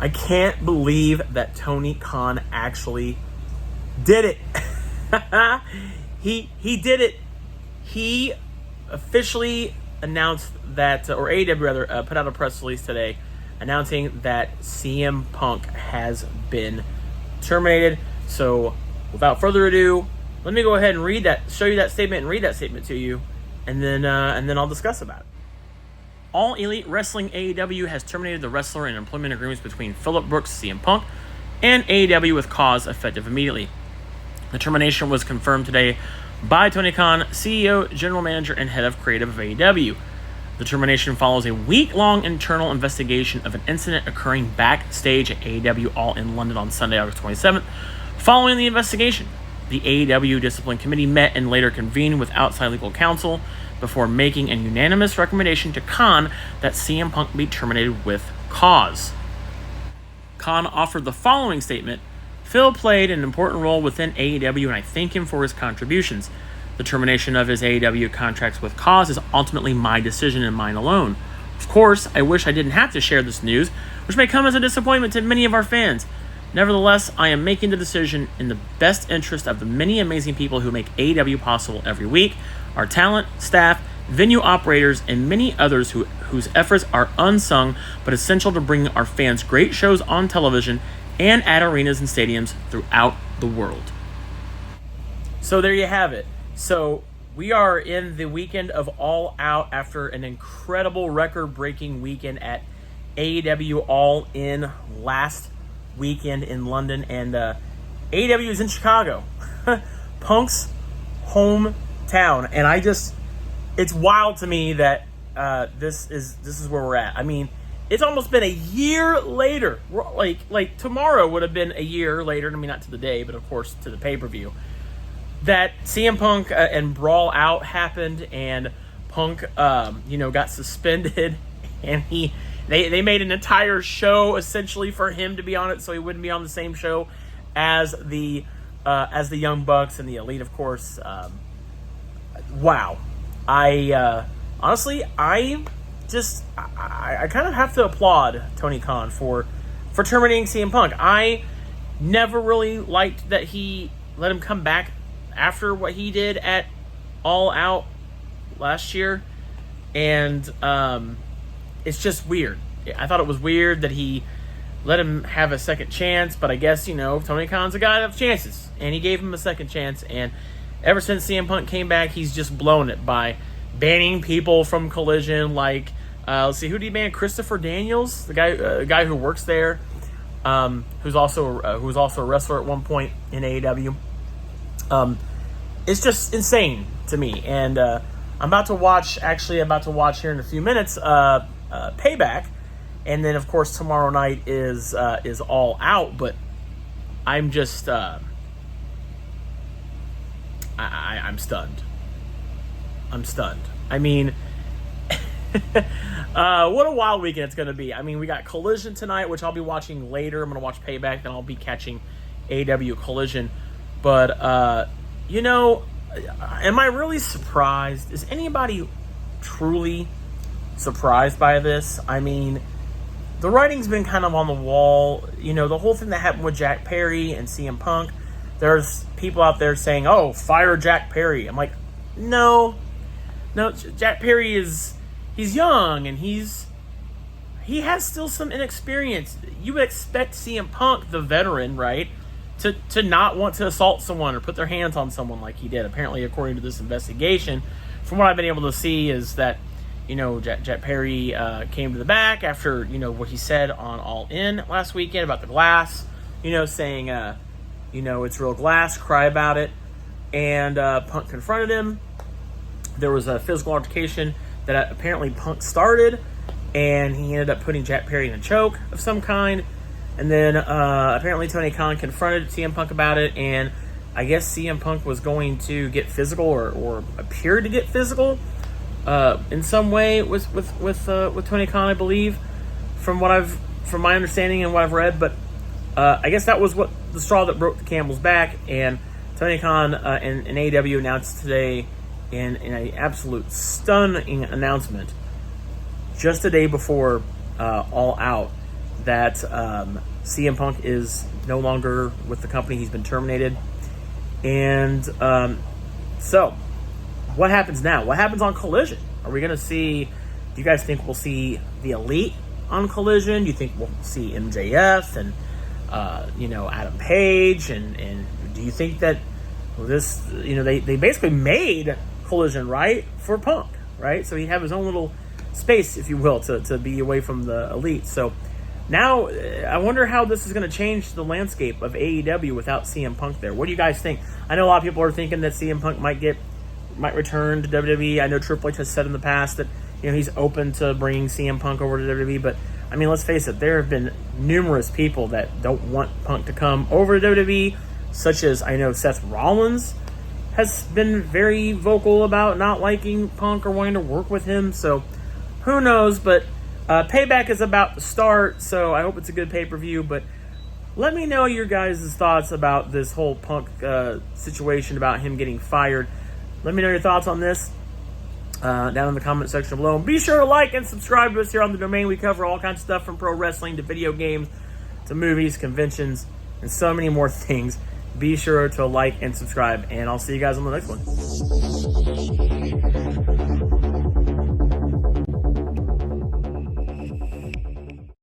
I can't believe that Tony Khan actually did it. He did it. He officially announced that, or AEW rather, put out a press release today announcing that CM Punk has been terminated. So, without further ado, let me go ahead and show you that statement and read that statement to you, and then I'll discuss about it. All Elite Wrestling AEW has terminated the wrestler and employment agreements between Phillip Brooks, CM Punk, and AEW with cause effective immediately. The termination was confirmed today by Tony Khan, CEO, General Manager, and Head of Creative of AEW. The termination follows a week-long internal investigation of an incident occurring backstage at AEW All In London on Sunday, August 27th. Following the investigation, the AEW Discipline Committee met and later convened with outside legal counsel before making a unanimous recommendation to Khan that CM Punk be terminated with cause. Khan offered the following statement: "Phil played an important role within AEW and I thank him for his contributions. The termination of his AEW contracts with cause is ultimately my decision and mine alone. Of course, I wish I didn't have to share this news, which may come as a disappointment to many of our fans. Nevertheless, I am making the decision in the best interest of the many amazing people who make AEW possible every week, our talent, staff, venue operators, and many others whose efforts are unsung but essential to bring our fans great shows on television and at arenas and stadiums throughout the world." So there you have it. So we are in the weekend of All Out after an incredible record-breaking weekend at AEW All In last weekend in London, and AEW is in Chicago, Punk's hometown, and it's wild to me that this is where we're at. I mean, it's almost been a year later. Like tomorrow would have been a year later. I mean, not to the day, but of course to the pay-per-view, that CM Punk and Brawl Out happened, and Punk, got suspended, and they made an entire show essentially for him to be on it, so he wouldn't be on the same show as the Young Bucks and the Elite, of course. Wow, honestly, I kind of have to applaud Tony Khan for terminating CM Punk. I never really liked that he let him come back after what he did at All Out last year, and it's just weird. I thought it was weird that he let him have a second chance, but I guess, Tony Khan's a guy of chances, and he gave him a second chance, and ever since CM Punk came back, he's just blown it by banning people from Collision, like, let's see, who did he ban? Christopher Daniels, the guy who works there, who's also a wrestler at one point in AEW. It's just insane to me, and I'm about to watch here in a few minutes Payback, and then of course tomorrow night is All Out. But I'm just I'm stunned. I mean, what a wild weekend it's going to be. I mean, we got Collision tonight, which I'll be watching later. I'm going to watch Payback, then I'll be catching AEW Collision. But, am I really surprised? Is anybody truly surprised by this? I mean, the writing's been kind of on the wall. The whole thing that happened with Jack Perry and CM Punk, there's people out there saying, "Oh, fire Jack Perry." I'm like, no, Jack Perry he's young, and he has still some inexperience. You would expect CM Punk, the veteran, right, to not want to assault someone or put their hands on someone like he did. Apparently, according to this investigation, from what I've been able to see, is that, Jack Perry came to the back after, what he said on All In last weekend about the glass, saying, it's real glass, cry about it. And Punk confronted him. There was a physical altercation that apparently Punk started, and he ended up putting Jack Perry in a choke of some kind. And then apparently Tony Khan confronted CM Punk about it, and I guess CM Punk was going to get physical or appeared to get physical in some way with Tony Khan, I believe, from my understanding and what I've read. But I guess that was what the straw that broke the camel's back, and Tony Khan and AEW announced today in an absolute stunning announcement just a day before All Out that CM Punk is no longer with the company. He's been terminated. And so, what happens now? What happens on Collision? Are we going to see, do you guys think we'll see the Elite on Collision? Do you think we'll see MJF and, Adam Page? And do you think that this, they basically made Collision, right, for Punk, right? So he'd have his own little space, if you will, to be away from the Elite. So now I wonder how this is going to change the landscape of AEW without CM Punk there. What do you guys think? I know a lot of people are thinking that CM Punk might return to WWE. I know Triple H has said in the past that he's open to bringing CM Punk over to WWE, but I mean, let's face it, there have been numerous people that don't want Punk to come over to WWE, such as I know Seth Rollins has been very vocal about not liking Punk or wanting to work with him. So who knows? But Payback is about to start, so I hope it's a good pay-per-view. But let me know your guys' thoughts about this whole Punk situation, about him getting fired. Let me know your thoughts on this down in the comment section below. And be sure to like and subscribe to us here on The Domain. We cover all kinds of stuff from pro wrestling to video games to movies, conventions, and so many more things. Be sure to like and subscribe, and I'll see you guys on the next one.